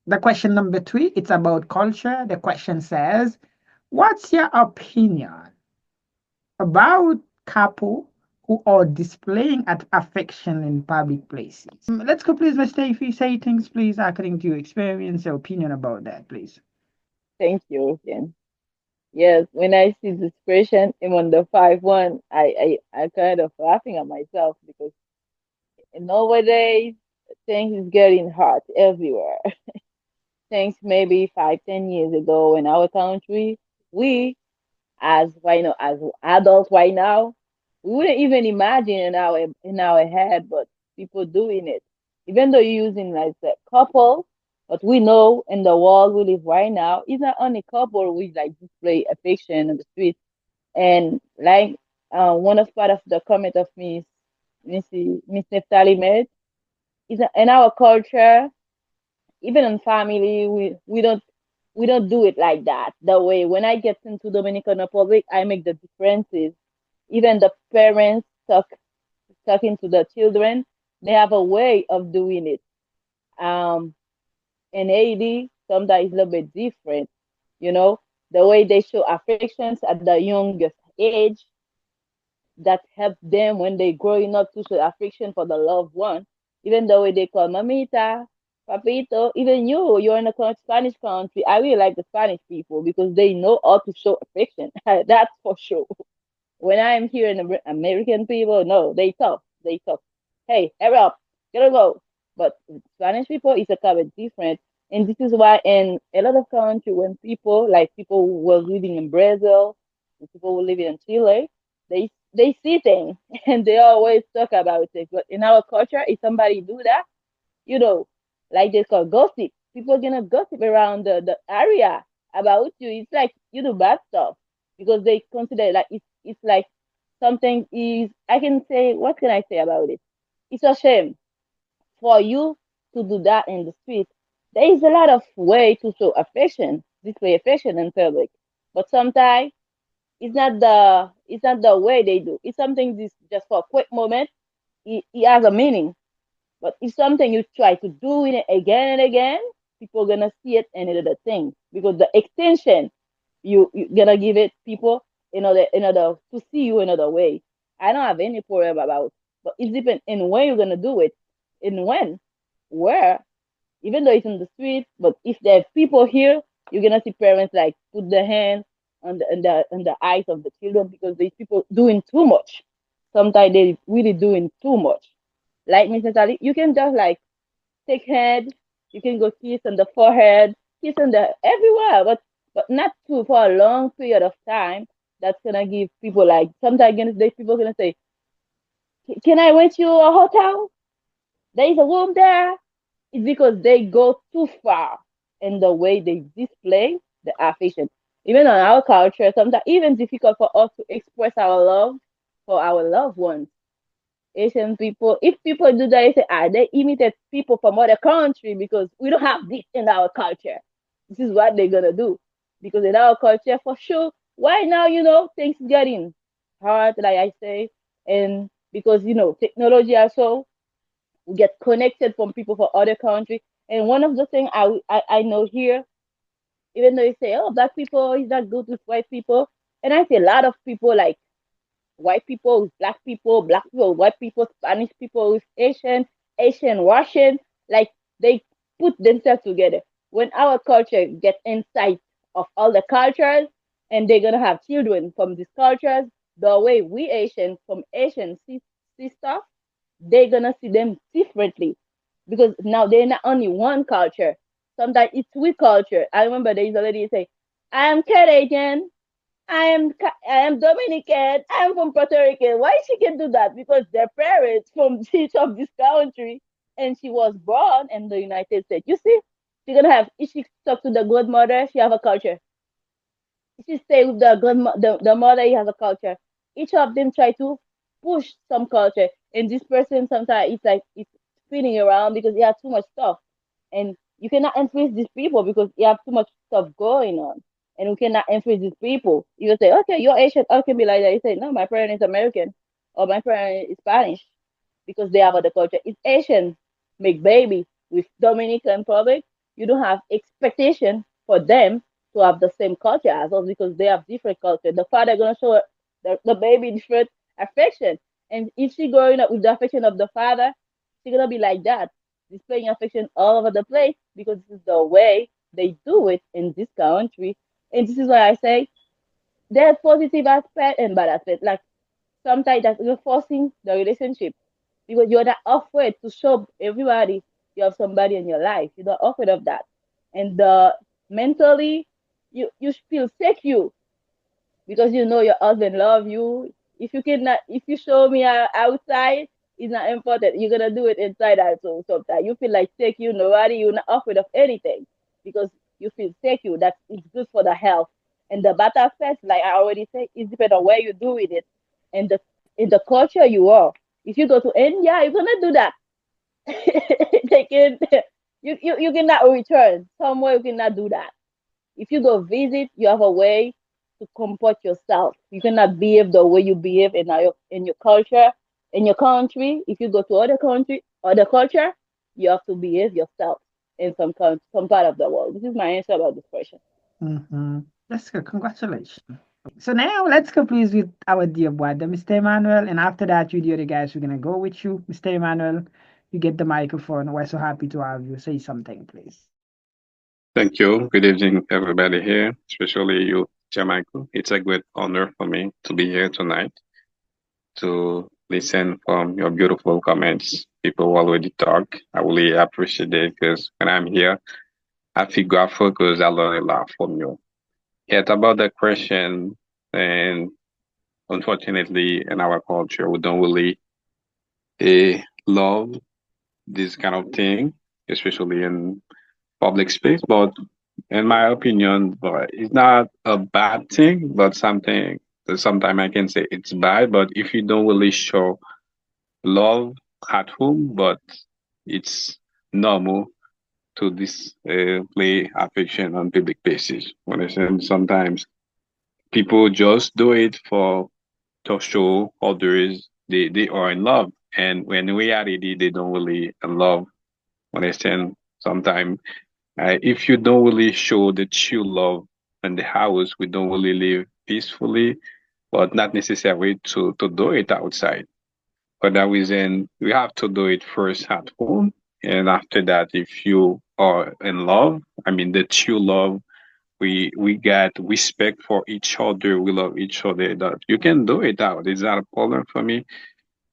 The question number three, it's about culture. The question says, what's your opinion about couple who are displaying affection in public places? Let's go, please, Mr. If say things, please, according to your experience, your opinion about that, please. Thank you again. Yes, when I see this expression, I'm on the 5-1, I kind of laughing at myself because nowadays things is getting hot everywhere. Things maybe 5, 10 years ago in our country, we as right now as adults right now, we wouldn't even imagine in our head, but people doing it. Even though you're using like a couple, but we know in the world we live right now, it's not only couple we like display affection on the street. And like one of part of the comment of Miss Neftali made is that in our culture, even in family, we don't do it like that. The way when I get into Dominican Republic, I make the differences. Even the parents talking to the children, they have a way of doing it. Um, in Haiti, sometimes it's a little bit different. You know, the way they show affections at the youngest age that help them when they growing up to show affection for the loved one. Even the way they call mamita, papito, even you're in a Spanish country. I really like the Spanish people because they know how to show affection. That's for sure. When I'm here in American people, no, they tough. They tough. Hey, hurry up, gotta go. But Spanish people is a kind of different, and this is why in a lot of country when people who were living in Brazil, and people who living in Chile, they see things and they always talk about it. But in our culture, if somebody do that, you know, like they call gossip. People gonna gossip around the area about you. It's like you do bad stuff because they consider it like it's like something is I can say what can I say about it? It's a shame for you to do that in the street. There is a lot of way to show affection, display affection in public. But sometimes it's not the way they do. It's something this just for a quick moment. It has a meaning, but if something you try to do it again and again, people gonna see it and another thing because the extension you gonna give it people another to see you another way. I don't have any problem about, but it depends in when you're gonna do it, in when, where. Even though it's in the street, but if there are people here, you're gonna see parents like put their hand on the eyes of the children because these people doing too much. Sometimes they really doing too much. Like Mrs. Ali, you can just like take head, you can go kiss on the forehead, kiss on the everywhere, but not too for a long period of time. That's gonna give people like sometimes people gonna say, "Can I rent you a hotel? There is a room there." It's because they go too far in the way they display the affection. Even on our culture, sometimes even difficult for us to express our love for our loved ones. Asian people, if people do that, they say, they imitate people from other country because we don't have this in our culture. This is what they're gonna do. Because in our culture, for sure, right now, things getting hard, like I say, and because technology also, we get connected from people from other country. And one of the things I know here, even though you say, oh, black people is not good with white people, and I see a lot of people like white people with black people with white people, Spanish people with Asian, Russian, like they put themselves together. When our culture get insight of all the cultures and they're gonna have children from these cultures, the way we Asian from Asian see stuff, they're gonna see them differently because now they're not only one culture. Sometimes it's we culture. I remember there is a lady say, I am Canadian, I am Dominican. I am from Puerto Rican. Why she can do that? Because their parents from each of this country, and she was born in the United States. You see, she gonna have. If she talk to the godmother, she have a culture. If she stay with the mother, he has a culture. Each of them try to push some culture, and this person sometimes it's spinning around because he has too much stuff, and you cannot influence these people because you have too much stuff going on and we cannot influence these people. You say, okay, you're Asian. I can be like that. You say, no, my parent is American or my parent is Spanish because they have other culture. It's Asian make baby with Dominican Republic. you don't have expectation for them to have the same culture as us because they have different culture. The father gonna show the baby different affection, and if she growing up with the affection of the father, she gonna be like that, displaying affection all over the place because this is the way they do it in this country. And this is why I say there's positive aspect and bad aspect. Like sometimes that you're forcing the relationship because you're not afraid to show everybody you have somebody in your life. You're not afraid of that. And mentally, you feel secure because you know your husband love you. If you cannot, if you show me outside, it's not important. You're gonna do it inside also. Sometimes you feel like secure. Nobody, you're not afraid of anything because you feel secure. That it's good for the health. And the bad aspect, like I already said, is depend on where you're doing it and the in the culture you are. If you go to India, you're gonna do that. They can, you cannot return somewhere. You cannot do that. If you go visit, you have a way to comport yourself. You cannot behave the way you behave in your culture, in your country. If you go to other country, other culture, you have to behave yourself in some part of the world. This is my answer about this question. Mm-hmm. That's good. Congratulations. So now let's go please with our dear brother, Mr. Emmanuel. And after that, you the other guys, we're gonna go with you. Mr. Emmanuel, you get the microphone. We're so happy to have you. Say something, please. Thank you. Good evening, everybody here, especially you, Jamaica. It's a great honor for me to be here tonight to listen from your beautiful comments. People already talk. I really appreciate it because when I'm here, I feel grateful because I learn a lot from you. Yet about the question, and unfortunately, in our culture, we don't really love this kind of thing, especially in public space. But in my opinion, but it's not a bad thing, but something that sometimes I can say it's bad. But if you don't really show love at home, but it's normal to display affection on public places. Understand? Sometimes people just do it for to show others they are in love, and when in reality they don't really in love. Understand? Sometimes if you don't really show the true love in the house, we don't really live peacefully, but not necessarily to do it outside. For that reason, we have to do it first at home. And after that, if you are in love, I mean, the true love, we get respect for each other, we love each other, that you can do it out. It's not a problem for me.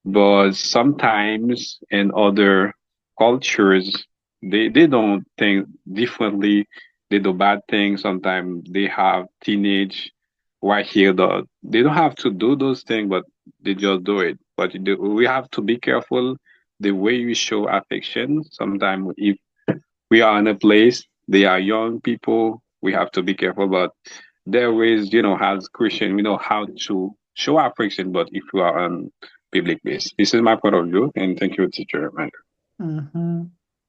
But sometimes in other cultures, they don't think differently. They do bad things. Sometimes they have teenage right here. They don't have to do those things, but they just do it. But we have to be careful the way we show affection. Sometimes if we are in a place, they are young people, we have to be careful. But there is, as Christian, we know how to show affection, but if we are on public base. This is my point of view, and thank you, teacher. Mm-hmm.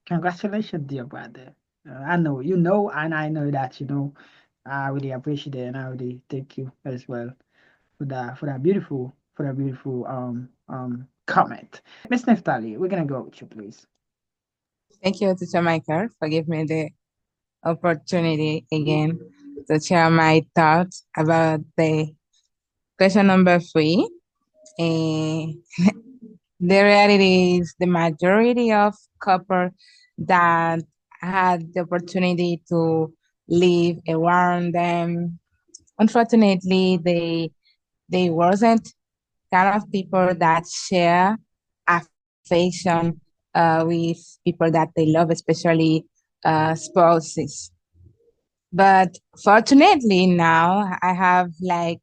Congratulations, dear brother. I know you know, and I know that you know. I really appreciate it, and I really thank you as well for that beautiful comment. Miss Neftali, we're gonna go with you, please. Thank you, Teacher Michael, for giving me the opportunity again to share my thoughts about the question number 3. And the reality is the majority of couples that had the opportunity to live around them, unfortunately, they wasn't kind of people that share affection with people that they love, especially spouses. But fortunately, now I have like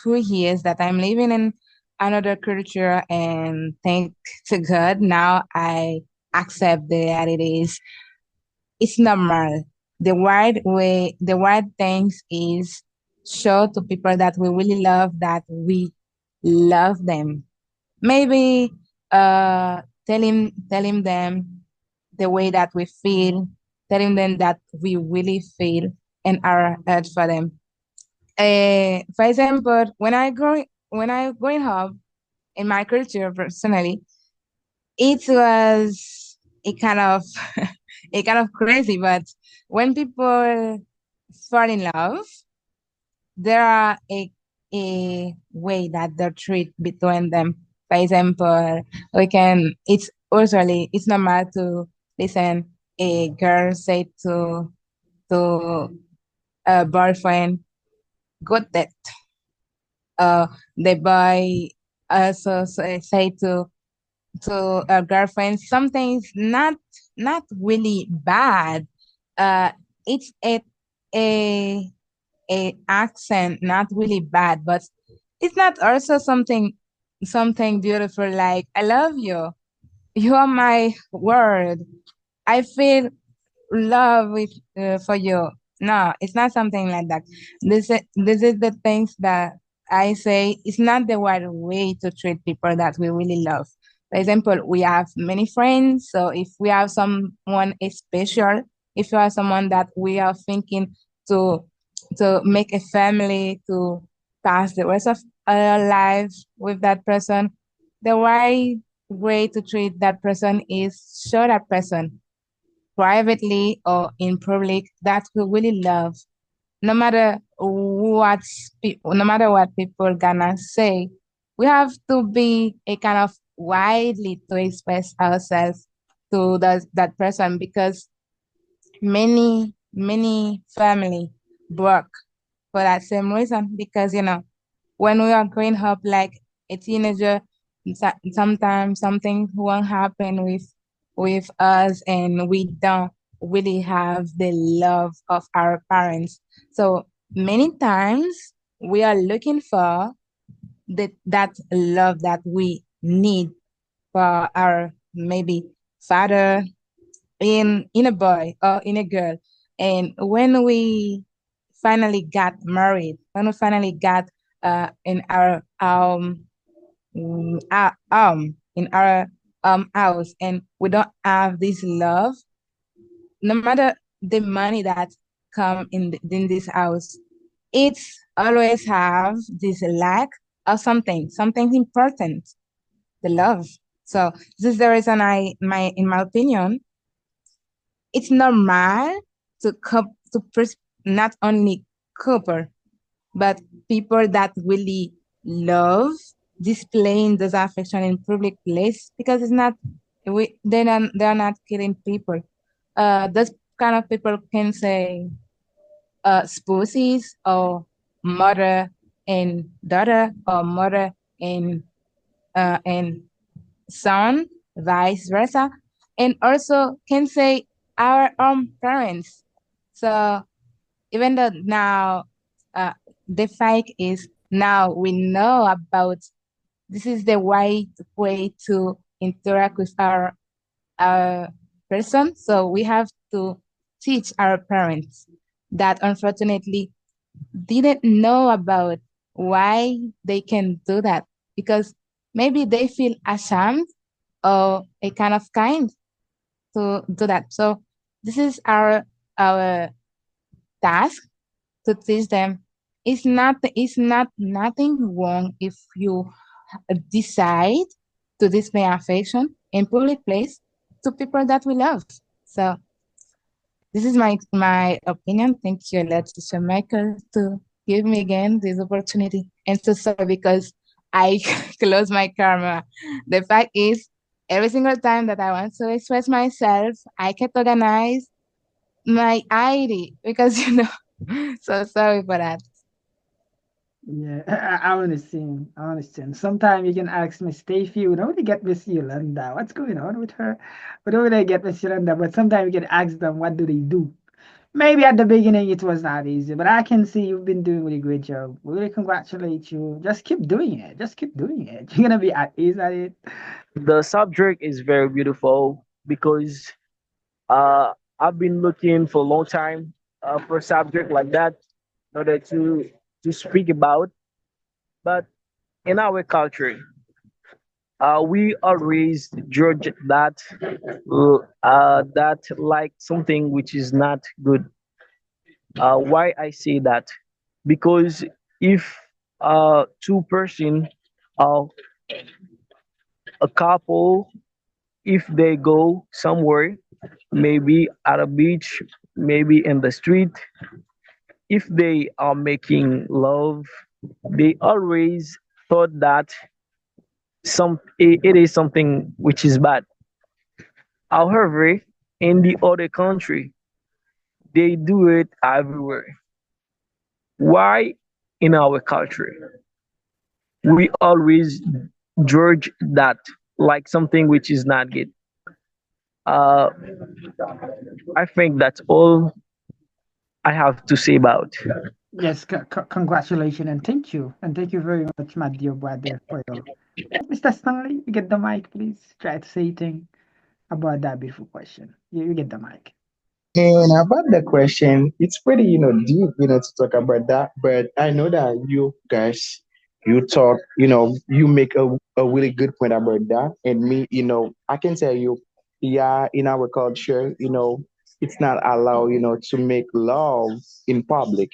2 years that I'm living in another culture, and thank to God, now I accept the realities. It's normal. The right things is show to people that we really love, that we love them. Maybe telling them the way that we feel, telling them that we really feel and are hurt for them. For example, when I growing up in my culture personally, it was a kind of a kind of crazy, but when people fall in love, there are a way that they treat between them. For example, it's normal to listen a girl say to a boyfriend, "Got that." The boy also say to a girlfriend something's not really bad. It's a a accent not really bad, but it's not also something beautiful like I love you. You are my word. I feel love with for you. No, it's not something like that. This is the things that I say. It's not the right way to treat people that we really love. For example, we have many friends. So if we have someone special, if you are someone that we are thinking to to make a family, to pass the rest of our life with that person, the right way to treat that person is show that person privately or in public that we really love, no matter what people gonna say. We have to be a kind of widely to express ourselves to that person, because many family broke for that same reason, because when we are growing up like a teenager, sometimes something won't happen with us, and we don't really have the love of our parents. So many times we are looking for that love that we need for our maybe father in a boy or in a girl. And when we finally got married, when we finally got in our in our house, and we don't have this love, no matter the money that come in this house, it's always have this lack of something important, the love. So this is the reason in my opinion, it's normal to not only couple, but people that really love displaying those affection in public place, because it's not they're not killing people. Those kind of people can say spouses or mother and daughter, or mother and son, vice versa, and also can say our own parents. So even though now uh, the fact is now we know about this is the right way to interact with our person, so we have to teach our parents that unfortunately didn't know about why they can do that, because maybe they feel ashamed or a kind to do that. So this is our task, to teach them it's not nothing wrong if you decide to display affection in public place to people that we love. So this is my opinion. Thank you, Leticia Michael, to give me again this opportunity. And so sorry because I close my camera. The fact is, every single time that I want to express myself, I can't organize my ID because So sorry for that. Yeah, I understand. I understand. Sometimes you can ask Miss Stacey, we don't really get Miss Yolanda. What's going on with her? We don't really get Miss Yolanda, but sometimes you can ask them, what do they do? Maybe at the beginning it was not easy, but I can see you've been doing a really great job. We really congratulate you. Just keep doing it. Just keep doing it. You're gonna be at ease at it. The subject is very beautiful because uh, I've been looking for a long time for a subject like that in order to speak about. But in our culture, we always judge that like something which is not good. Why I say that? Because if two person, uh, a couple, if they go somewhere, maybe at a beach, maybe in the street, if they are making love, they always thought that it is something which is bad. However, in the other country, they do it everywhere. Why in our culture we always judge that like something which is not good? Uh, I think that's all I have to say about. Yes, congratulations and thank you. And thank you very much, my dear brother, for your. Mr. Stanley, you get the mic, please. Try to say thing about that beautiful question. You get the mic. And about the question, it's pretty, deep, to talk about that. But I know that you guys, you talk, you make a really good point about that. And me, I can tell you, yeah, in our culture, it's not allowed, to make love in public.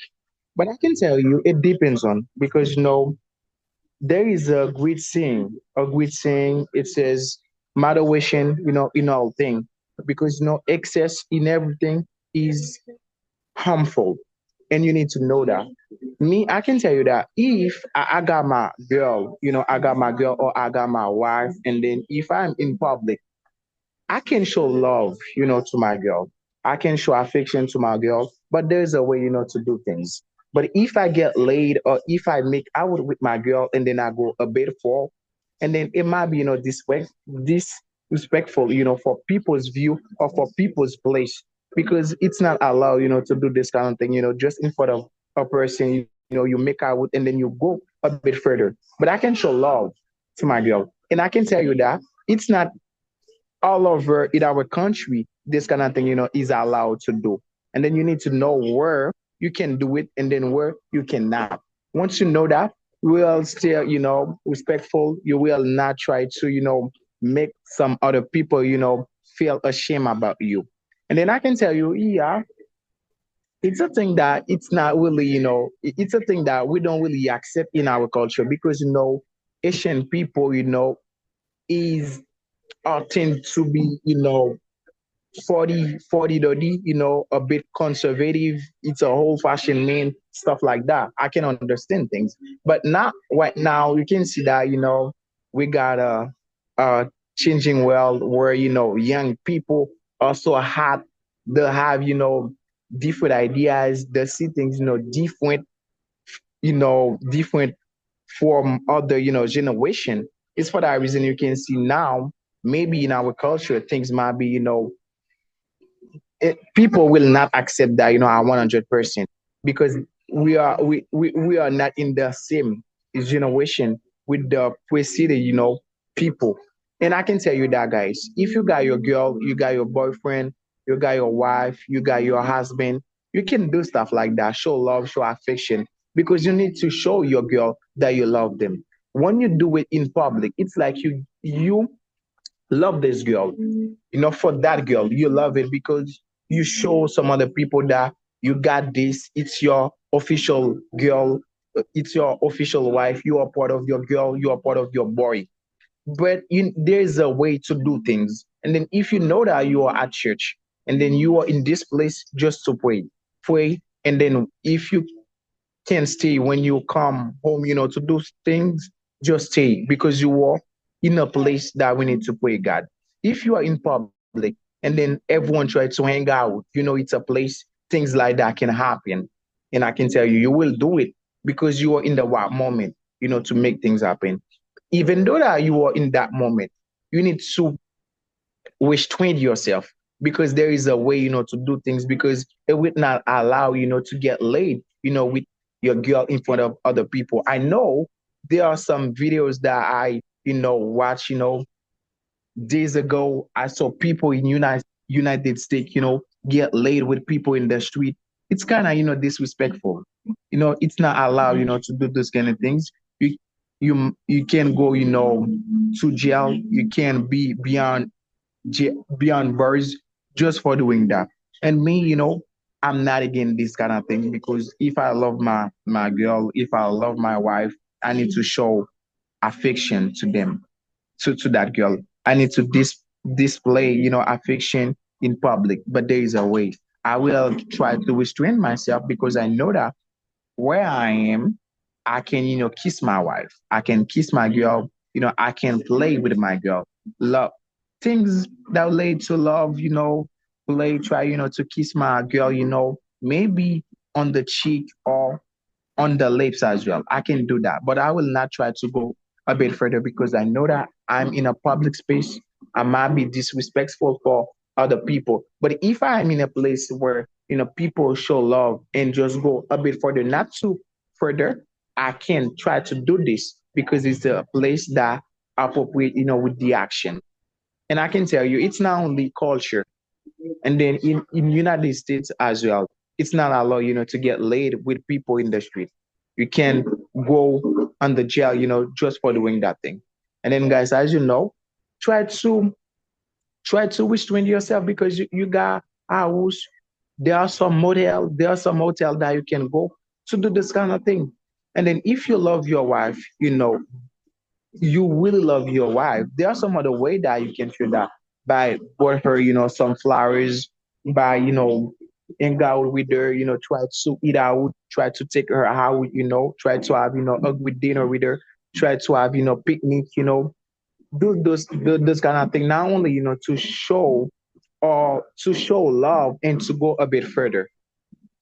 But I can tell you, it depends on because, there is a great saying. A great saying. It says, moderation, in all thing, because excess in everything is harmful, and you need to know that. Me, I can tell you that if I got my girl, I got my girl or I got my wife, and then if I'm in public, I can show love, to my girl. I can show affection to my girl, but there's a way, to do things. But if I get laid or if I make out with my girl and then I go a bit for, and then it might be, disrespectful, for people's view or for people's place, because it's not allowed, to do this kind of thing, just in front of a person, you make out with, and then you go a bit further. But I can show love to my girl, and I can tell you that it's not all over in our country, this kind of thing, is allowed to do. And then you need to know where you can do it and then where you cannot. Once you know that, you will still, respectful. You will not try to, make some other people, feel ashamed about you. And then I can tell you, yeah, it's a thing that it's not really, it's a thing that we don't really accept in our culture because, Asian people, is tend to be, 40 dirty, a bit conservative. It's a whole fashion man, stuff like that. I can understand things. But not right now, you can see that, we got a changing world where, young people also have, they have, different ideas. They see things, different, different from other, generation. It's for that reason you can see now, maybe in our culture, things might be, people will not accept that, 100% because we are not in the same generation with the preceding, people. And I can tell you that, guys, if you got your girl, you got your boyfriend, you got your wife, you got your husband, you can do stuff like that, show love, show affection, because you need to show your girl that you love them. When you do it in public, it's like you love this girl. For that girl, you love it because you show some other people that you got this. It's your official girl. It's your official wife. You are part of your girl. You are part of your boy. But there's a way to do things. And then if you know that you are at church and then you are in this place just to pray. And then if you can stay when you come home, to do things, just stay because you are in a place that we need to pray God. If you are in public and then everyone tries to hang out, it's a place, things like that can happen. And I can tell you, you will do it because you are in the right moment, to make things happen. Even though that you are in that moment, you need to restrain yourself because there is a way, to do things because it would not allow, to get laid, with your girl in front of other people. I know there are some videos that I, watch, days ago. I saw people in United States, get laid with people in the street. It's kind of, disrespectful. It's not allowed, to do those kind of things. You can go, to jail. You can be beyond bars just for doing that. And me, I'm not against this kind of thing because if I love my girl, if I love my wife, I need to show affection to them, to that girl. I need to display, affection in public. But there is a way. I will try to restrain myself because I know that where I am, I can, kiss my wife. I can kiss my girl. I can play with my girl. Love things that relate to love, try, to kiss my girl, maybe on the cheek or on the lips as well. I can do that, but I will not try to go a bit further because I know that I'm in a public space. I might be disrespectful for other people. But if I'm in a place where, people show love and just go a bit further, not too further, I can try to do this because it's a place that appropriate, with the action. And I can tell you, it's not only culture, and then in United States as well, it's not allowed, to get laid with people in the street. You can go on the jail, just for doing that thing. And then guys, as you know, try to restrain yourself because you got house. There are some hotel that you can go to do this kind of thing. And then if you love your wife, you really love your wife, there are some other way that you can show that by bought her, some flowers, by, hang out with her, try to eat out, try to take her out, try to have, a good dinner with her, try to have, picnic, do those kind of thing, not only, to show or to show love and to go a bit further.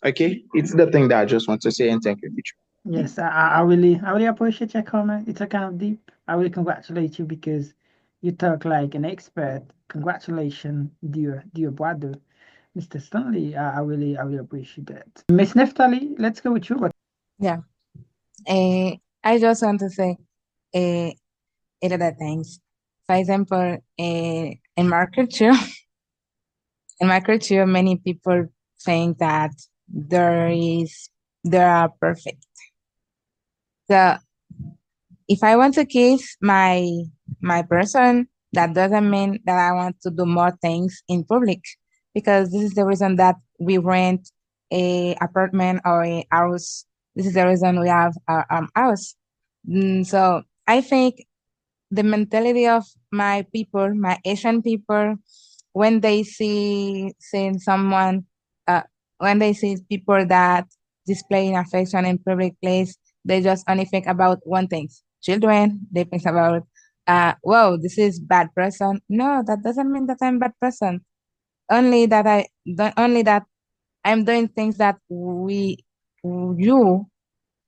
Okay, it's the thing that I just want to say, and thank you, teacher. Yes, I really appreciate your comment. It's a kind of deep. I really congratulate you because you talk like an expert. Congratulations, dear brother, Mr. Stanley. I really appreciate that. Miss Neftali, let's go with you. But Yeah. I just want to say a lot of things. For example, in my culture, in my culture, many people think that there are perfect. So if I want to kiss my person, that doesn't mean that I want to do more things in public, because this is the reason that we rent a apartment or a house. This is the reason we have a house. So I think the mentality of my people, my Asian people, when they see seeing someone, uh, when they see people that displaying affection in public place, they just only think about one thing: children. They think about, whoa, this is bad person. No, that doesn't mean that I'm bad person. Only that I'm doing things that you,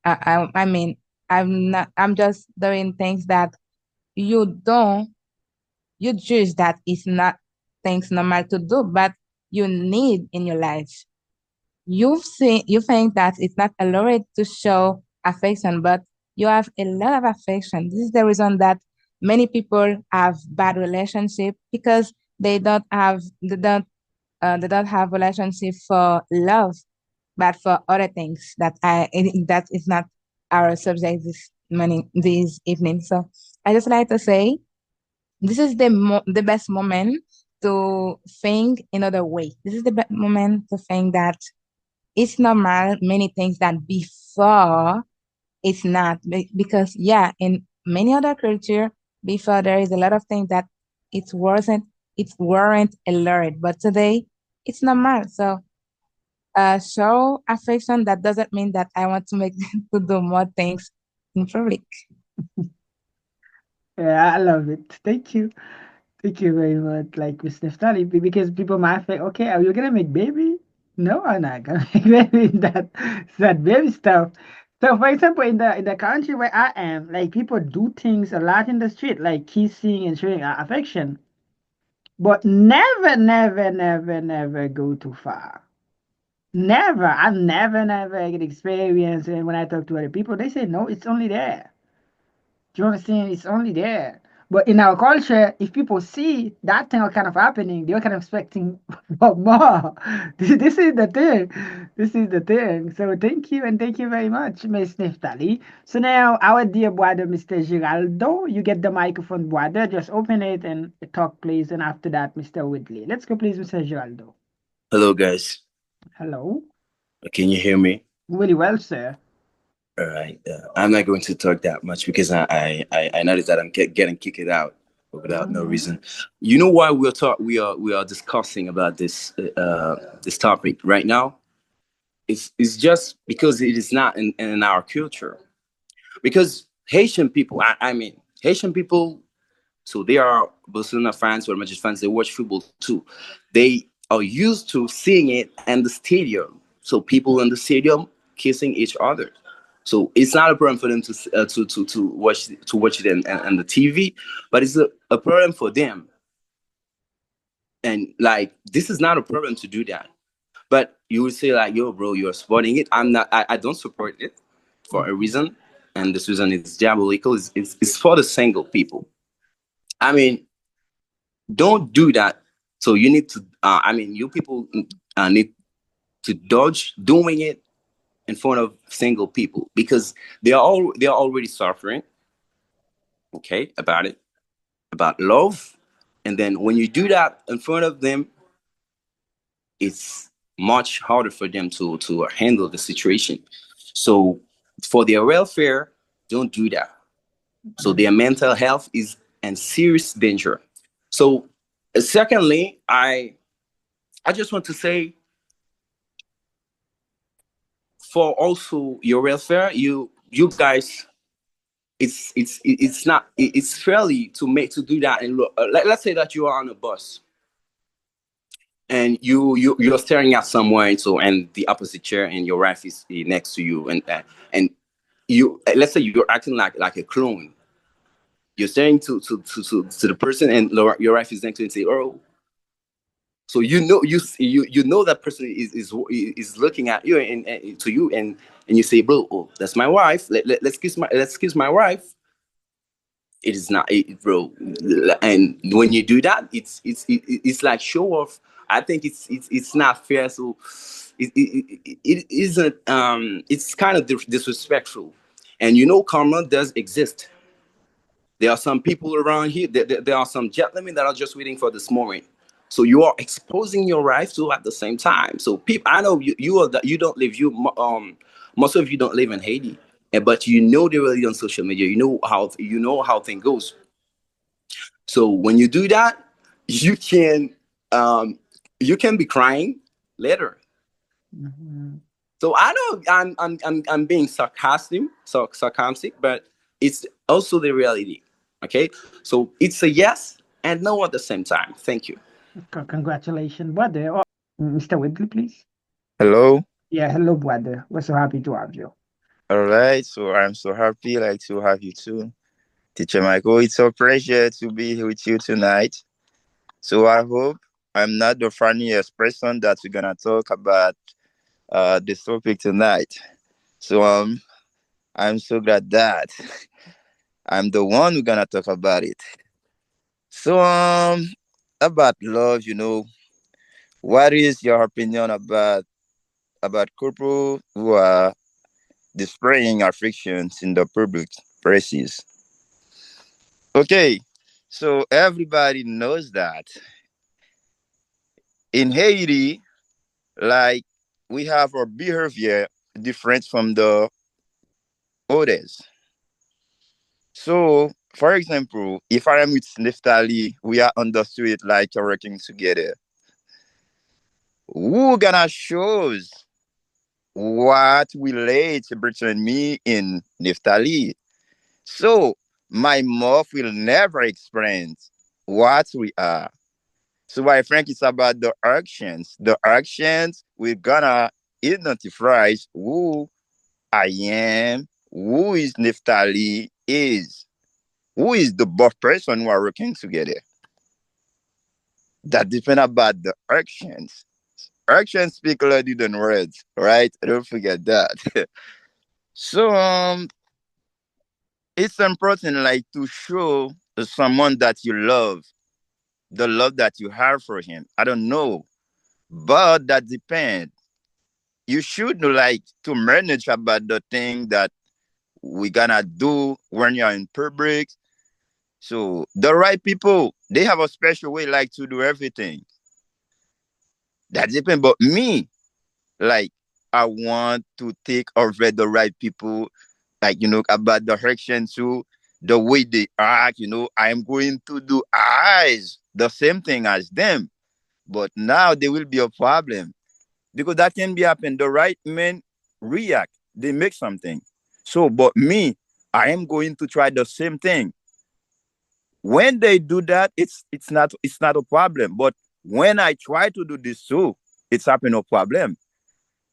I mean, I'm not. I'm just doing things that you don't you judge that it's not things normal to do, but you need in your life. You think that it's not allowed to show affection, but you have a lot of affection. This is the reason that many people have bad relationship, because they don't have relationship for love, but for other things that is not our subject this evening. So I just like to say this is the best moment to think another way. This is the best moment to think that it's normal many things that before it's not. Because yeah, in many other culture before, there is a lot of things that it wasn't it weren't allowed, but today it's normal. So show affection, that doesn't mean that I want to make to do more things in public. yeah, I love it. Thank you. Thank you very much, like Miss Neftali, because people might think, okay, are you gonna make baby? No, I'm not gonna make baby. That baby stuff. So, for example, in the country where I am, like people do things a lot in the street, like kissing and showing affection, but never go too far. Never. I never get experience. And when I talk to other people, they say no, it's only there. Do you understand? It's only there. But in our culture, if people see that thing are kind of happening, they're kind of expecting more. This is the thing. This is the thing. So thank you and thank you very much, Miss Neftali. So now our dear brother, Mr. Giraldo, you get the microphone, brother. Just open it and talk, please. And after that, Mr. Whitley. Let's go, please, Mr. Giraldo. Hello, guys. Hello. Can you hear me? Really well, sir. All right. I'm not going to talk that much because I noticed that I'm getting kicked out. without no Mhm. reason. You know why we are discussing about this topic right now? It's just because it is not in our culture. Because Haitian people, I mean Haitian people, so they are Barcelona fans or Madrid fans. They watch football too. They are used to seeing it in the stadium. So people in the stadium kissing each other. So it's not a problem for them to watch it in the TV, but it's a problem for them. And like this is not a problem to do that. But you would say like, yo, bro, you're supporting it. I'm not. I don't support it for a reason, and this reason is diabolical. It's for the single people. I mean, don't do that. So you need to. I mean, you people need to dodge doing it in front of single people because they are already suffering. Okay, about love, and then when you do that in front of them, it's much harder for them to handle the situation. So for their welfare, don't do that. So their mental health is in serious danger. So secondly, I just want to say for also your welfare, you guys, it's not it's fairly to do that. And look, let's say that you are on a bus and you're staring at somewhere, and so and the opposite chair and your wife is next to you, and you let's say you're acting like a clone. You're staring to the person, and your wife is next to you and say, "Oh." So you know that person is looking at you and to you, and you say, "Bro, oh, that's my wife. Let's kiss my wife." It is not bro. And when you do that, it's like show off. I think it's not fair. So it isn't. It's kind of disrespectful. And karma does exist. There are some people around here. There are some gentlemen that are just waiting for this moment. So you are exposing your wife to at the same time. So people, I know you don't live most of you don't live in Haiti, but they're really on social media. You know how thing goes. So when you do that, you can um, you can be crying later. Mhm. So I know I'm being sarcastic, but it's also the reality. Okay, so it's a yes and no at the same time. Thank you. Congratulations, brother. Oh, Mr. Whitley, please. Hello. Yeah, hello, brother. We're so happy to have you. All right. So I'm so happy like to have you too, Teacher Michael. It's a pleasure to be here with you tonight. So I hope I'm not the funniest person that we're gonna talk about this topic tonight. So I'm so glad that I'm the one who's gonna talk about it. So about love, what is your opinion about couple who are displaying affections in the public places? Okay, so everybody knows that in Haiti, like we have our behavior different from the others. So, for example, if I am with Neftali, we are on the street like working together. Who gonna shows what relates between me and Neftali? So my mouth will never explain what we are. So I think it's about the actions. The actions we're gonna identify who I am, who is Neftali is, who is the both person who are working together. That depend about the actions. Actions speak louder than words, right? Don't forget that. So it's important like to show someone that you love, the love that you have for him. I don't know, but that depends. You should know like to manage about the thing that we gonna do when you're in public. So the right people, they have a special way like to do everything. That depends. But me, like I want to take over the right people, like about the direction too. the way they act, I am going to do eyes the same thing as them. But now there will be a problem because that can be happen. The right men react, they make something. So, but me, I am going to try the same thing. When they do that, it's not a problem. But when I try to do this too, it's happening a problem.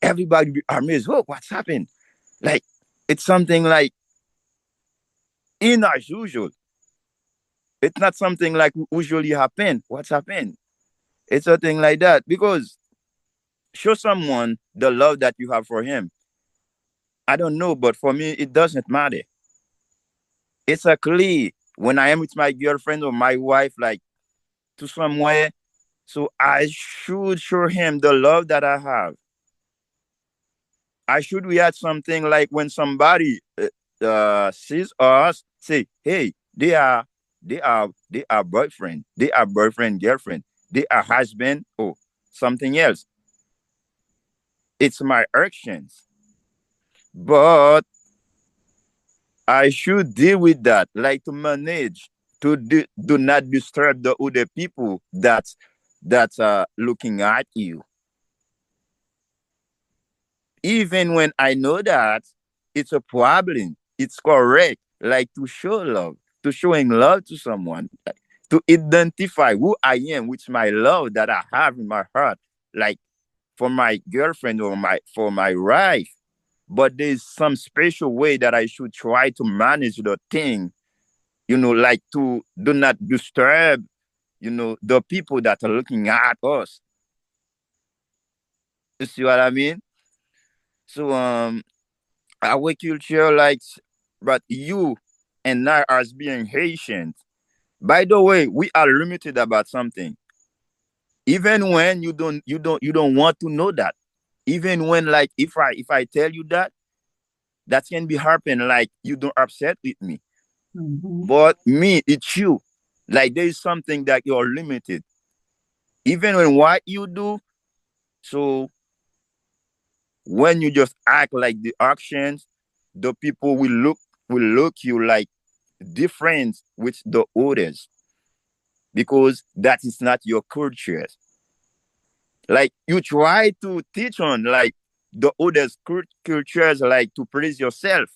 Everybody be amazed. Oh, what's happened? Like it's something like in as usual. It's not something like usually happen. What's happened? It's a thing like that because show someone the love that you have for him. I don't know, but for me, it doesn't matter. It's a clear when I am with my girlfriend or my wife, like to somewhere. So I should show him the love that I have. I should react something like when somebody sees us, say, "Hey, they are boyfriend, they are boyfriend girlfriend, they are husband or something else." It's my actions, but I should deal with that, like to manage to do not disturb the other people that are looking at you, even when I know that it's a problem. It's correct, like to show love, to showing love to someone, like, to identify who I am with my love that I have in my heart, like for my girlfriend or my wife. But there's some special way that I should try to manage the thing, like to do not disturb, the people that are looking at us. You see what I mean? So our culture likes, but you and I as being Haitian. By the way, we are limited about something. Even when you don't want to know that. Even when like if I tell you that can be happen like you don't upset with me. Mhm. But me, it's you. Like there is something that you're limited. Even when what you do, so when you just act like the actions, the people will look you like different with the others because that is not your culture. Like you try to teach on like the others cultures like to praise yourself,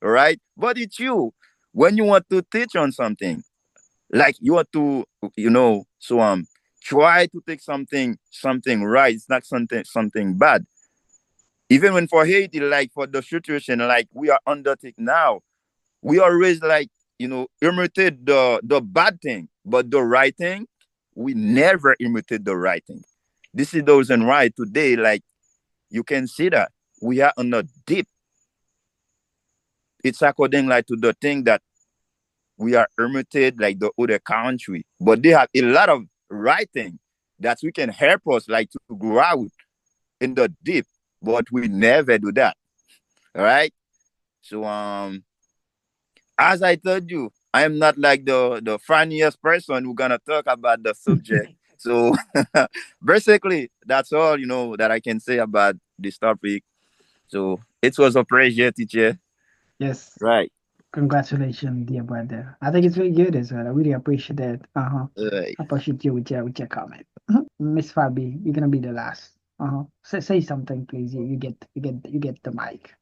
right? But it's you when you want to teach on something, like you want to, so try to take something right. It's not something bad. Even when for Haiti, like for the situation like we are undertaking now, we always like imitate the bad thing, but the right thing, we never imitate the right thing. This is the reason why today, like you can see that we are on a deep. It's according like to the thing that we are imitate like the other country, but they have a lot of right thing that we can help us like to grow out in the deep, but we never do that. All right. So as I told you, I am not like the funniest person who's gonna talk about the subject. So basically, that's all that I can say about this topic. So it was a pleasure, teacher. Yes. Right. Congratulations, dear brother. I think it's very good as well. I really appreciate that. Uh-huh. Right. I appreciate you with your comment. Mhm. Miss Fabi, you're gonna be the last. Uh-huh. Say something, please. You get the mic.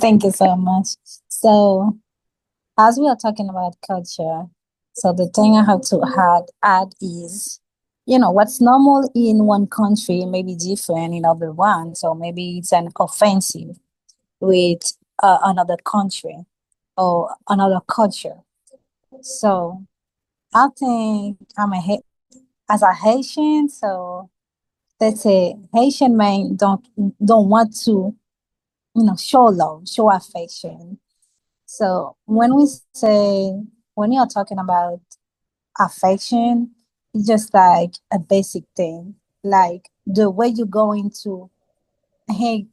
Thank you so much. So, as we are talking about culture, so the thing I have to add is, what's normal in one country may be different in other one. So maybe it's an offensive with another country or another culture. So I think as a Haitian, so let's say Haitian men don't want to, show love, show affection. So when you're talking about affection, it's just like a basic thing, like the way you're going to hey,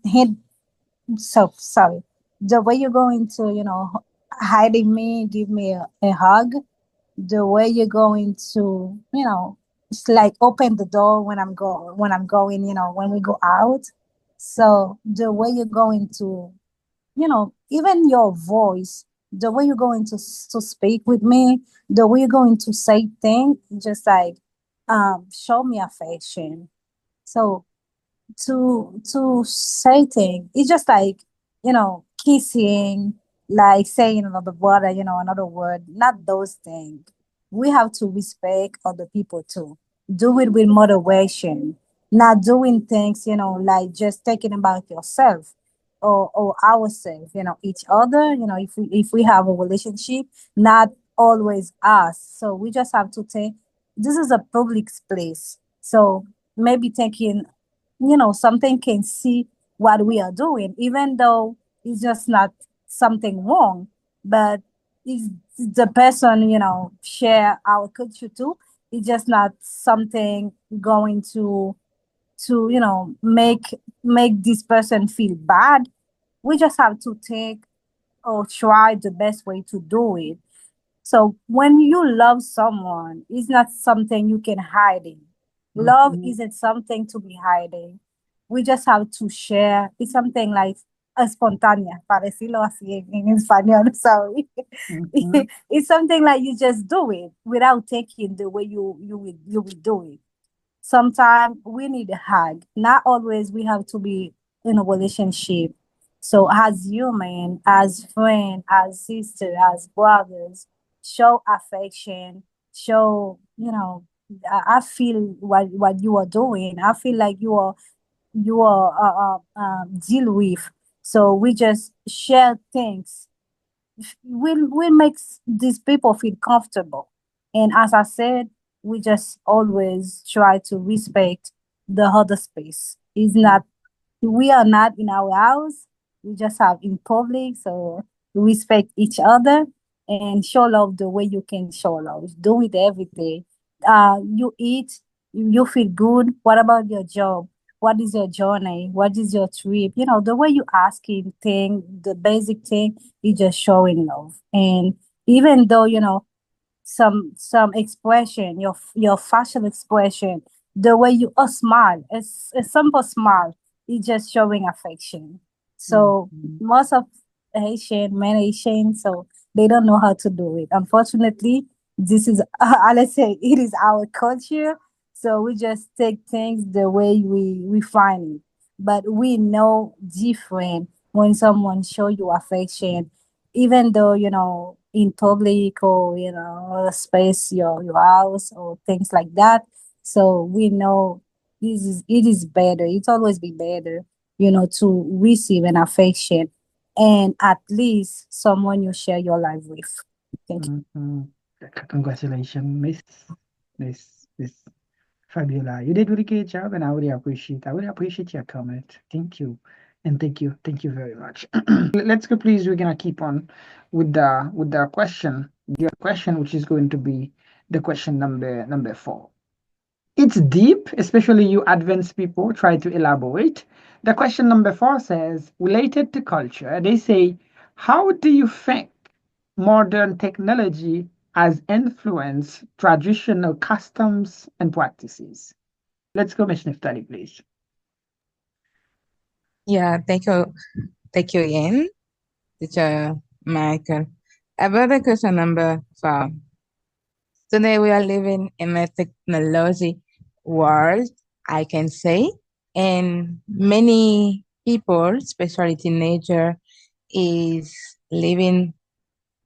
so sorry, the way you're going to, hiding me, give me a hug, the way you're going to, it's like open the door when I'm going, when we go out. So the way you're going to, even your voice. the way you're going to speak with me, the way you're going to say things, just like show me affection. So to say things. It's just like, kissing, like saying another word, another word, not those things. We have to respect other people too. Do it with motivation, not doing things, like just thinking about yourself or ourselves, each other, if we have a relationship, not always us. So we just have to think this is a public place. So maybe thinking something can see what we are doing, even though it's just not something wrong, but is the person, share our culture too. It's just not something going to make this person feel bad. We just have to take or try the best way to do it. So when you love someone, it's not something you can hide in. Love Mhm. isn't something to be hiding. We just have to share. It's something like espontánea, para decirlo así en español. Sorry. Mhm. It's something like you just do it without thinking the way you would do it. Sometimes we need a hug. Not always we have to be in a relationship. So as human, as friend, as sister, as brothers, show affection, show, I feel what you are doing. I feel like you are deal with. So we just share things will makes these people feel comfortable. And as I said, we just always try to respect the other space. It's not we are not in our house. We just have in public. So respect each other and show love the way you can show love. Do it every day. You eat, you feel good. What about your job? What is your journey? What is your trip? The way you asking thing, the basic thing, is just showing love. And even though, some expression, your facial expression, the way you smile, a simple smile is just showing affection. So Mhm. most of men Haitian, so they don't know how to do it. Unfortunately, this is let's say it is our culture. So we just take things the way we find it. But we know different when someone show you affection, even though in public or a space, your house or things like that. So we know it is better, it's always be better, to receive an affection and at least someone you share your life with. Thank you. Mhm. Congratulations, Miss Fabiola. You did really great job, and I really appreciate your comment. Thank you, and thank you very much. Let's go, please. We're gonna keep on with the question, which is going to be the question number 4. It's deep, especially you advanced people try to elaborate. The question number 4 says, related to culture, they say, how do you think modern technology has influenced traditional customs and practices? Let's go, Ms. Niftali, please. Yeah, thank you again, teacher Michael. About the question number 4. Today we are living in a technology world, I can say, and many people, especially teenager, is living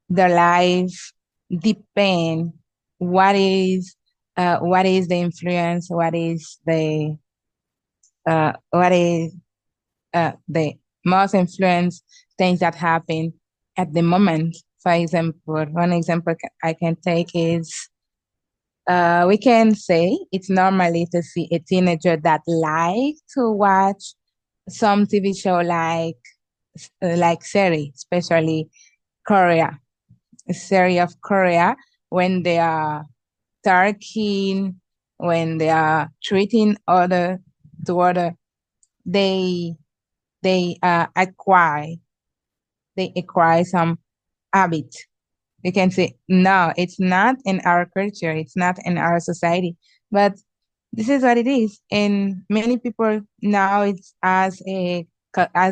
their life depend what is the influence, what is the most influence things that happen at the moment. For example, one example I can take is we can say it's normally to see a teenager that like to watch some TV show like series, especially Korea, a series of Korea when they are talking, when they are treating other to other, they they acquire some habit. You can say no, it's not in our culture, it's not in our society, but this is what it is. And many people now it's as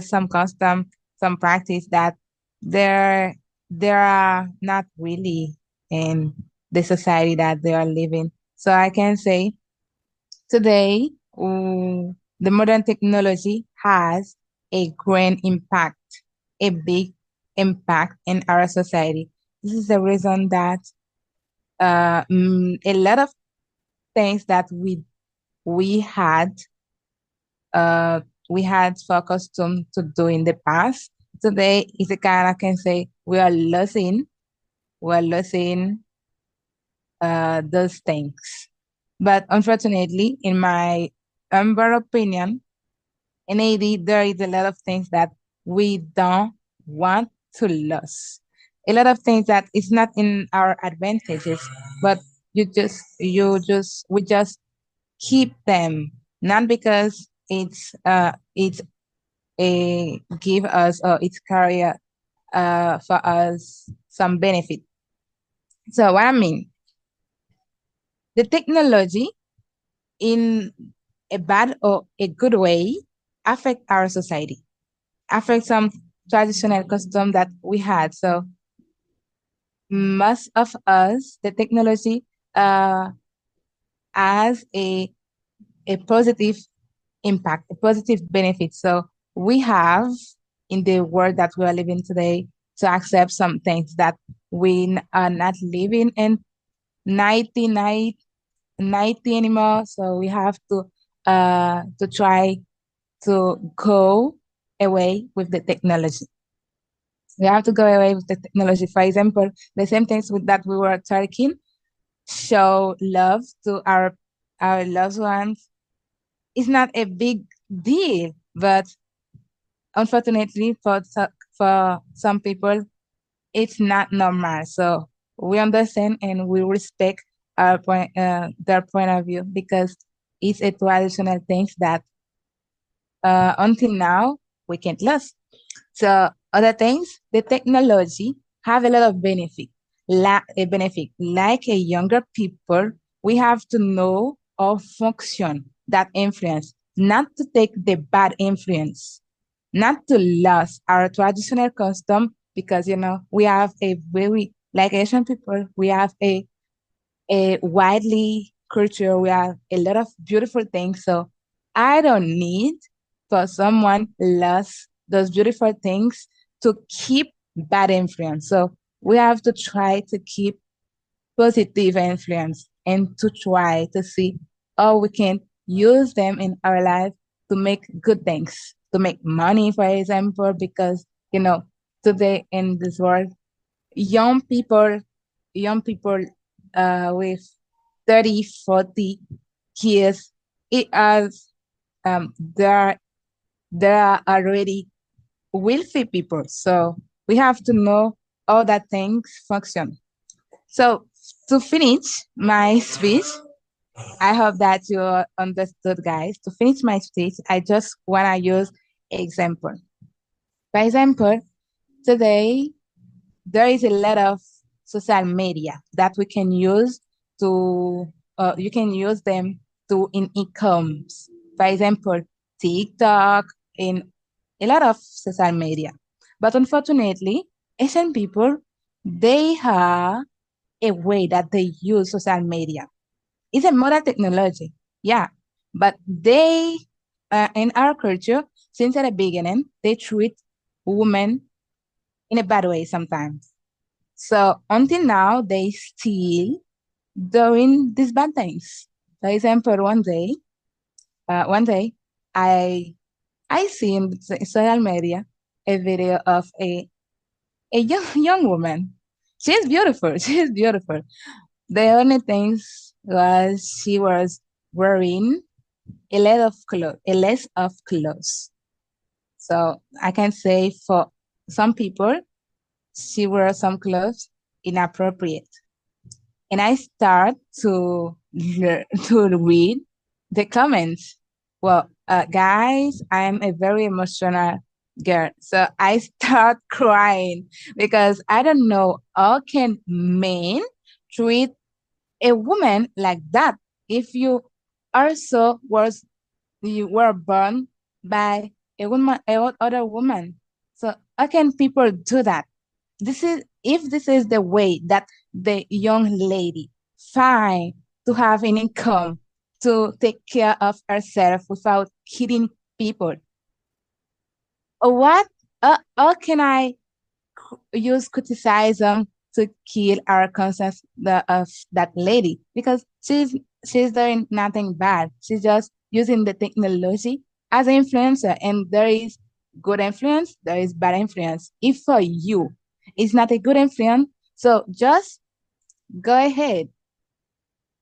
some custom, some practice that they're they are not really in the society that they are living. So I can say today, the modern technology has a grand impact, a big impact in our society. This is the reason that a lot of things that we had uh, we had focused on to do in the past. Today is a kind I can say we are losing those things. But unfortunately, in my humble opinion, in AD, there is a lot of things that we don't want to lose. A lot of things that is not in our advantages, but we just keep them, not because it's a give us or it's carry for us some benefit. So what I mean, the technology in a bad or a good way affect our society, affect some traditional custom that we had. So most of us, the technology uh, has a positive impact, a positive benefit. So we have in the world that we are living today to accept some things that are not living in 99 90 anymore. So we have to try to go away with the technology. We have to go away with the technology. For example, the same things with that we were talking, show love to our loved ones. It's not a big deal, but unfortunately for some people, it's not normal. So we understand and we respect their point of view because it's a traditional thing that until now we can't lose. So other things, the technology have a lot of benefit. Like a younger people, we have to know or function that influence, not to take the bad influence, not to lose our traditional custom because we have a very like Asian people, we have a widely culture. We have a lot of beautiful things. So I don't need for someone lost those beautiful things to keep bad influence. So we have to try to keep positive influence and to try to see how we can use them in our life to make good things, to make money, for example, because today in this world young people young people with 30, 40 years it has there are already wealthy people, so we have to know how that things function. So to finish my speech, I hope that you understood, guys. To finish my speech, I just want to use example. For example, today there is a lot of social media that we can use to you can use them to in incomes. For example, TikTok in a lot of social media. But unfortunately, Asian people they have a way that they use social media. It's a modern technology, yeah, but they in our culture since at the beginning they treat women in a bad way sometimes. So until now, they still doing these bad things. For example, one day, I I see in social media a video of a young woman. She's beautiful. She's beautiful. The only things was she was wearing a less of clothes. So I can say for some people, she wear some clothes inappropriate. And I start to read the comments. Well, guys, I am a very emotional girl, so I start crying because I don't know how can men treat a woman like that if you were born by a woman, other woman. So how can people do that? this is if this is the way that the young lady find to have an income to take care of herself without hitting people, what how can I use criticism to kill our conscience of that lady? Because she's doing nothing bad. She's just using the technology as an influencer, and there is good influence, there is bad influence. If for you it's not a good influence, so just go ahead.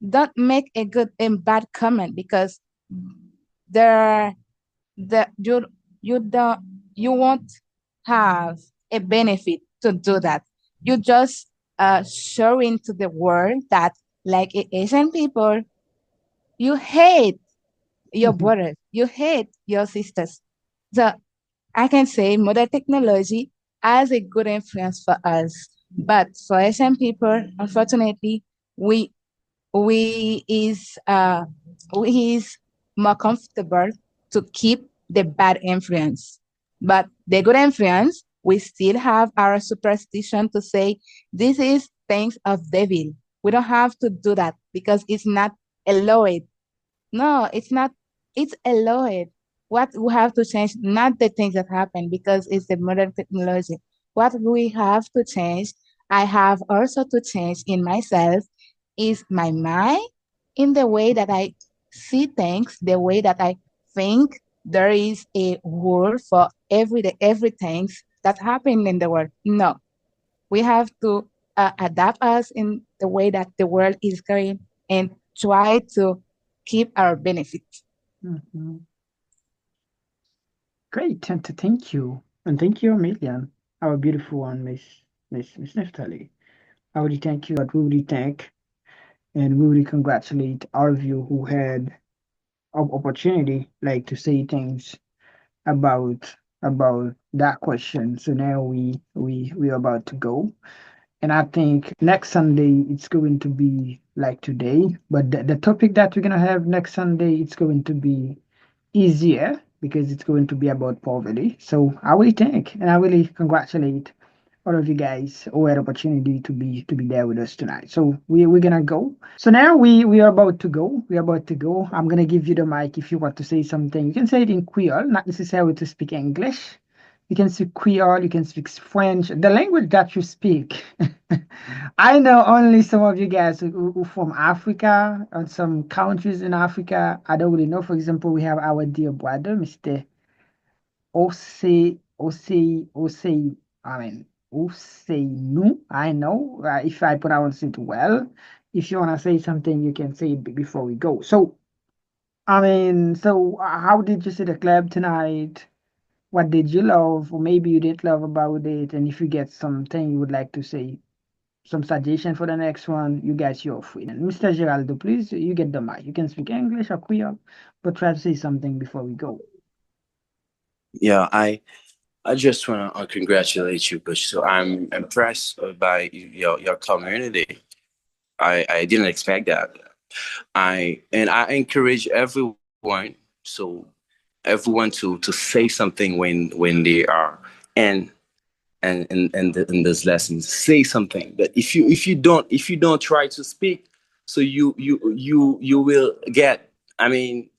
Don't make a good and bad comment, because there the you don't you won't have a benefit to do that. You just showing to the world that, like Asian people, you hate your brothers, you hate your sisters. So I can say modern technology has a good influence for us, but for Asian people, unfortunately, we we is uh we is more comfortable to keep the bad influence. But the good influence, we still have our superstition to say this is things of devil. We don't have to do that because it's not allowed. No, it's not. It's allowed. What we have to change, not the things that happen because it's the modern technology. What we have to change, I have also to change in myself, is my mind, in the way that I see things, the way that I think. There is a rule for everything that happen in the world. No, we have to adapt us in the way that the world is going and try to keep our benefits. Mhm. Great, and thank you. And thank you, Amelia, our beautiful one, Miss Neftali. I really thank you, but we really thank and we really congratulate all of you who had opportunity like to say things about that question. So now we are about to go. And I think next Sunday it's going to be like today, but the topic that we're gonna have next Sunday it's going to be easier because it's going to be about poverty. So I really thank and I really congratulate all of you guys who had opportunity to be there with us tonight. So we're gonna go. So now we are about to go. We are about to go. I'm gonna give you the mic if you want to say something. You can say it in Creole, not necessarily to speak English. You can speak Creole, you can speak French, the language that you speak. I know only some of you guys who from Africa and some countries in Africa. I don't really know. For example, we have our dear brother, Mr. Ose, I mean, Oseinu. I know if I pronounce it well. If you want to say something, you can say it before we go. So, I mean, so how did you see the club tonight? What did you love, or maybe you didn't love about it? And if you get something you would like to say, some suggestion for the next one, you guys, you're free. And Mr. Geraldo, please, you get the mic. You can speak English or Creole, but try to say something before we go. Yeah, I just want to congratulate you, but so I'm impressed by your community. I didn't expect that. I encourage everyone, so everyone to say something when they are in in this lesson. Say something. But if you don't try to speak, so you will get. I mean,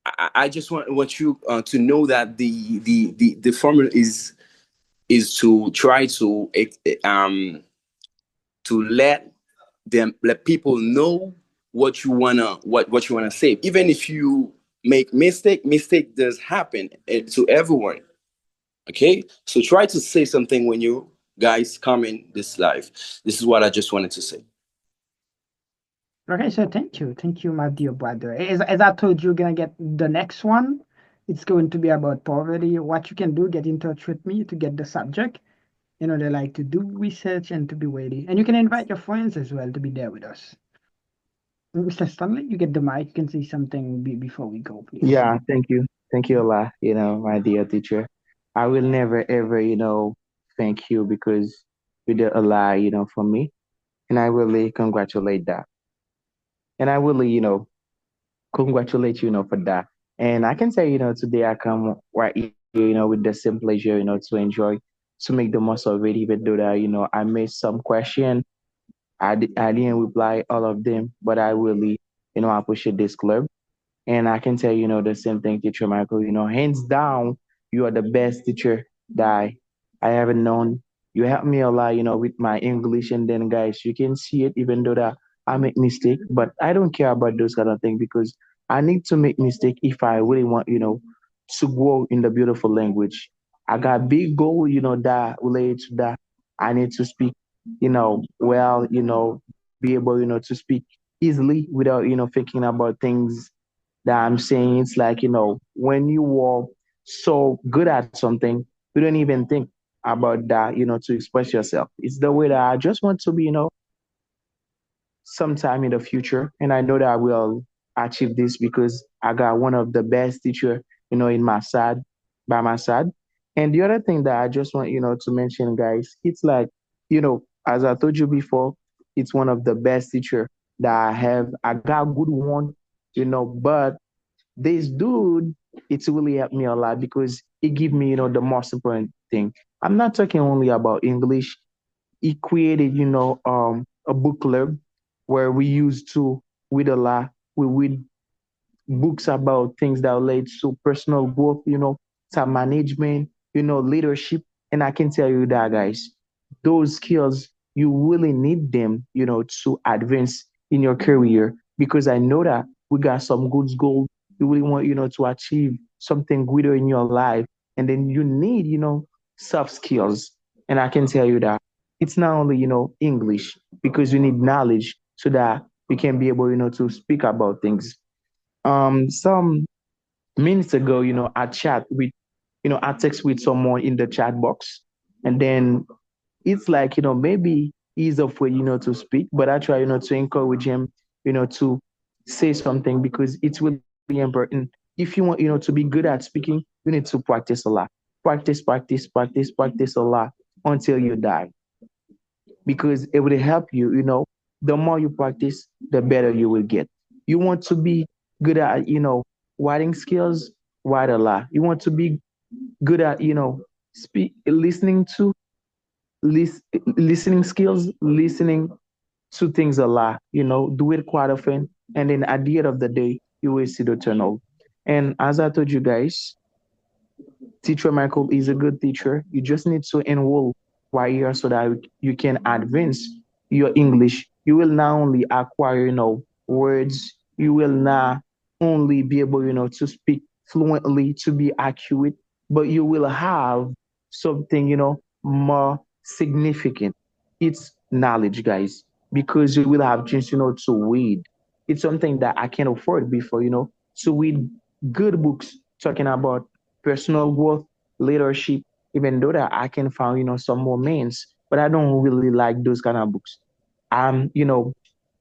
I just want you to know that the formula is to try to let people know what you wanna say. Even if you make mistake does happen to everyone. Okay, so try to say something when you guys come in this live. This is what I just wanted to say. Okay, so thank you, my dear brother. As I told you, you're gonna get the next one. It's going to be about poverty. What you can do, get in touch with me to get the subject. You know, they like to do research and to be ready. And you can invite your friends as well to be there with us. Mr. Stanley, you get the mic. You can say something before we go, please. Yeah, thank you. Thank you a lot, my dear teacher. I will never ever, thank you because you did a lot, for me. And I really congratulate that. And I really, congratulate you, for that. And I can say, today I come right here, with the same pleasure, to enjoy. to make the most of it, even though that, I missed some question. I didn't reply all of them, but I really, appreciate this club. And I can tell you, the same thing, Teacher Michael. Hands down, you are the best teacher that I ever known. You helped me a lot, with my English. And then, guys, you can see it, even though that I make mistake. But I don't care about those kind of things because I need to make mistake if I really want, to grow in the beautiful language. I got big goal, that related to that. I need to speak, well, be able, to speak easily without, thinking about things that I'm saying. It's like, when you are so good at something, you don't even think about that, to express yourself. It's the way that I just want to be, sometime in the future. And I know that I will achieve this because I got one of the best teacher, in my side, by my side. And the other thing that I just want, to mention, guys, it's like, as I told you before, it's one of the best teacher that I have. I got good one, but this dude, it's really helped me a lot because it give me, the most important thing. I'm not talking only about English. He created, a book club where we used to read a lot. We read books about things that relate to personal growth, time management, leadership. And I can tell you that, guys, those skills, you really need them, to advance in your career because I know that we got some good goals. You really want, to achieve something greater in your life. And then you need, soft skills. And I can tell you that it's not only, English because you need knowledge so that we can be able, to speak about things. Some minutes ago, I text with someone in the chat box, and then it's like, maybe he's afraid, to speak, but I try, to encourage him, to say something because it's really important. If you want, to be good at speaking, you need to practice a lot. Practice a lot until you die because it will help you, the more you practice, the better you will get. You want to be good at, writing skills, write a lot. You want to be good at, listening to, listening skills, listening to things a lot, do it quite often. And then at the end of the day, you will see the turnout. And as I told you guys, Teacher Michael is a good teacher. You just need to enroll while here so that you can advance your English. You will not only acquire, words, you will not only be able, to speak fluently, to be accurate, but you will have something, more significant. It's knowledge, guys, because you will have chance, to read. It's something that I can't afford before, to read good books talking about personal growth, leadership, even though that I can find, some more means, but I don't really like those kind of books. You know,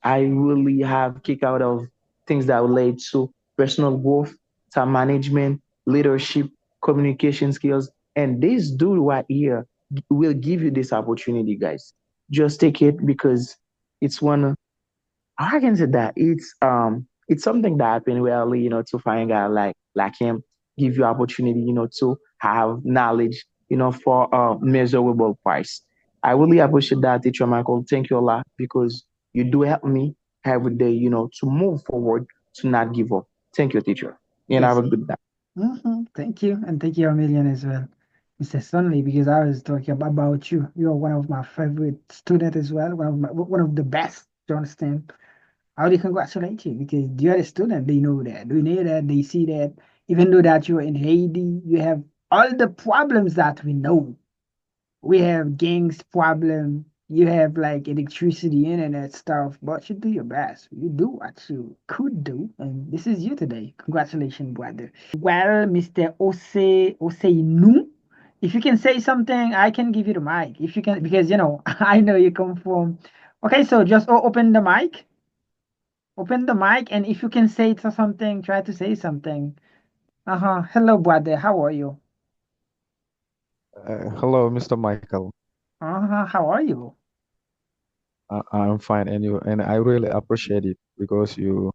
I really have kick out of things that relate to personal growth, time management, leadership, communication skills. And this dude right here will give you this opportunity, guys. Just take it because it's one I can say that it's something that happened rarely, to find a guy like him, give you opportunity, to have knowledge, for a measurable price. I really appreciate that, Teacher Michael. Thank you a lot because you do help me every day, to move forward, to not give up. Thank you, teacher. And have Yes. a good night. Thank you, and thank you a million as well, Mr. Sunley, because I was talking about you. You are one of my favorite students as well, one of the best. To understand? I really congratulate you because the other student they know that, they see that. Even though that you're in Haiti, you have all the problems that we know. We have gangs problem. You have like electricity, internet stuff, but you do your best. You do what you could do, and this is you today. Congratulations, brother. Well, Mr. Oseinu, if you can say something, I can give you the mic. If you can, because I know you come from. Okay, so just open the mic. Open the mic, and if you can say something, try to say something. Hello, brother. How are you? Hello, Mr. Michael. How are you? I'm fine, and you, and I really appreciate it because you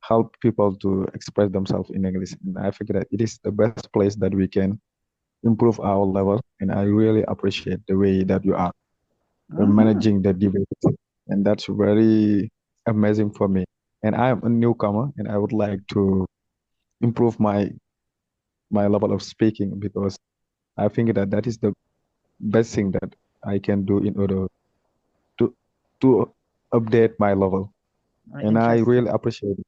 help people to express themselves in English. And I figure that it is the best place that we can improve our level. And I really appreciate the way that you are Mhm. managing the debate, and that's very amazing for me. And I am a newcomer, and I would like to improve my level of speaking because I think that that is the best thing that I can do in order to to update my level. And I really Interesting. appreciate it.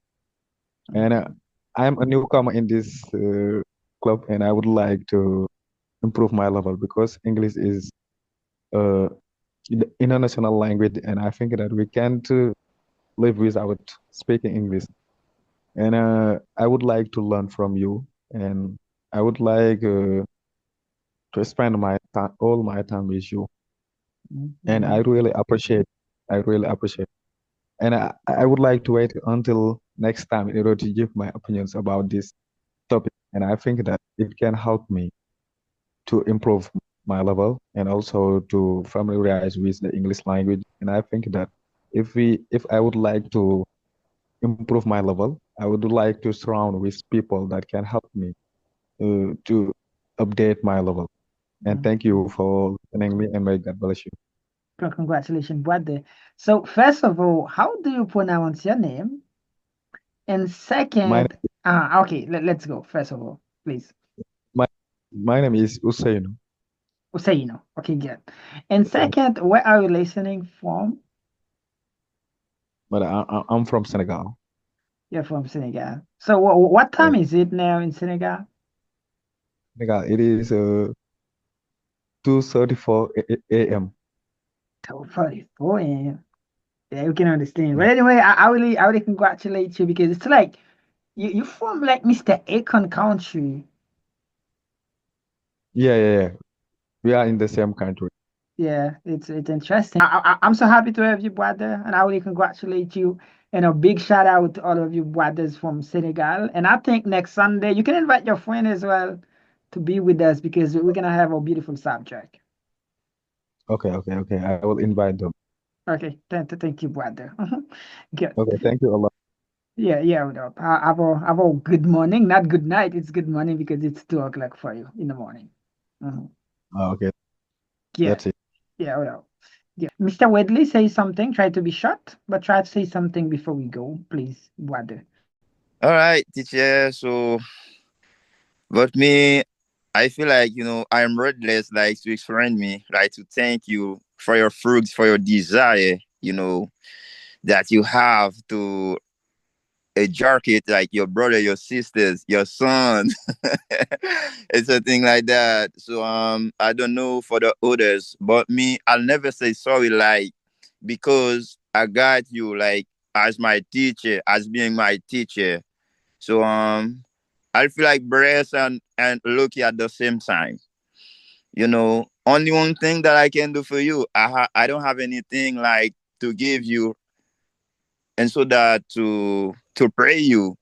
And Mhm. I am a newcomer in this club, and I would like to improve my level because English is uh, the international language, and I think that we can't live without speaking English. And I would like to learn from you, and I would like to spend my time, all my time with you. And Mhm. I really appreciate. And I would like to wait until next time in order to give my opinions about this topic. And I think that it can help me to improve my level and also to familiarize with the English language. And I think that if I would like to improve my level, I would like to surround with people that can help me to update my level. And thank Mhm. you for listening me and may God bless you. Congratulations, brother. So, first of all, how do you pronounce your name? And My second, okay, let's go. First of all, please. my my name is Usain, Usaino. Okay, good. And second, where are you listening from? but I'm from Senegal. You're from Senegal. So, what Yeah, time is it now in Senegal? Senegal. It is 2:34 a.m. 12:44 a.m. Yeah, we can understand. Yeah, But anyway, I really congratulate you because it's like you from like Mr. Akon country. yeah, yeah, yeah. We are in the same country. Yeah, it's interesting. I'm so happy to have you, brother, and I really congratulate you. And a big shout out to all of you brothers from Senegal. And I think next Sunday you can invite your friend as well to be with us because we're gonna have a beautiful subject. Okay, okay, okay. I will invite them. Okay, thank you, brother. Good. Okay, thank you a lot. Yeah, yeah. Hold up. Have a good morning, not good night. It's good morning because it's 2 o'clock for you in the morning. Mhm. Okay, Yeah, that's it. yeah. Hold up. Yeah, Mr. Wedley, say something. Try to be short, but try to say something before we go, please, brother. All right, teacher. So, but me, I feel like I'm wordless, like to explain me, like to thank you for your fruits, for your desire, that you have to a jacket like your brother, your sisters, your son. It's a thing like that. So I don't know for the others, but me, I'll never say sorry like because I got you like as my teacher, as being my teacher. So I feel like blessed and lucky at the same time. Only one thing that I can do for you, I don't have anything like to give you, and so that to pray you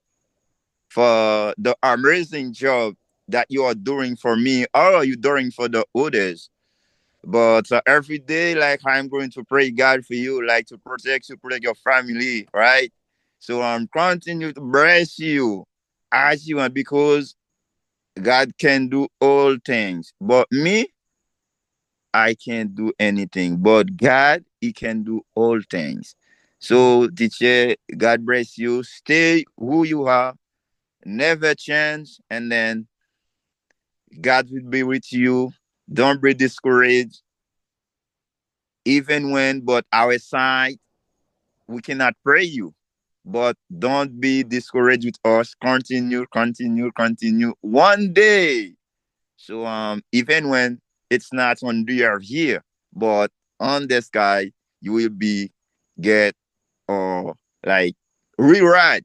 for the amazing job that you are doing for me or you doing for the others. But every day, like I'm going to pray God for you, like to protect you, protect your family, right? So I'm continue to bless you as you want because God can do all things. But me, I can't do anything. But God, He can do all things. So, teacher, God bless you. Stay who you are, never change, and then God will be with you. Don't be discouraged, even when but our side we cannot pray you. But don't be discouraged with us. Continue, continue, continue. One day. So even when it's not on the earth here, but on the sky, you will be get or like rewrite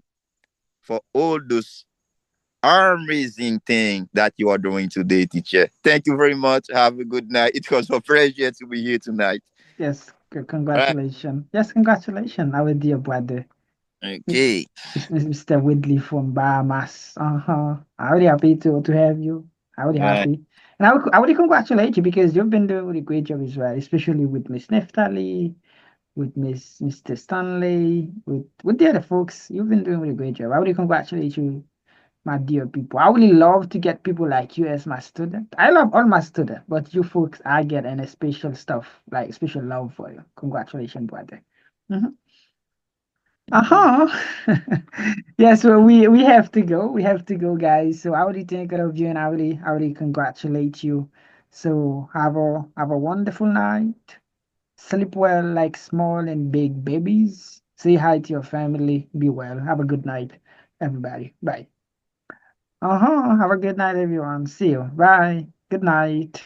for all those amazing thing that you are doing today, teacher. Thank you very much. Have a good night. It was a pleasure to be here tonight. Yes, All right. congratulations. Yes, congratulations, our dear brother, Mis- Okay. Mr. Whitley from Bahamas. I'm really happy to have you. I'm really All right. happy. And I would congratulate you because you've been doing a really great job as well, especially with Miss Neftali, with Mr. Stanley, with the other folks. You've been doing a really great job. I would congratulate you my dear people. I really love to get people like you as my student. I love all my students, but you folks, I get an special stuff, like special love for you. Congratulations, brother. Mhm. Uh-huh. Yes, well, we have to go. We have to go, guys. So I really think of you and I really congratulate you. So have a wonderful night. Sleep well like small and big babies. Say hi to your family. Be well. Have a good night, everybody. Bye. Uh-huh. Have a good night, everyone. See you. Bye. Good night.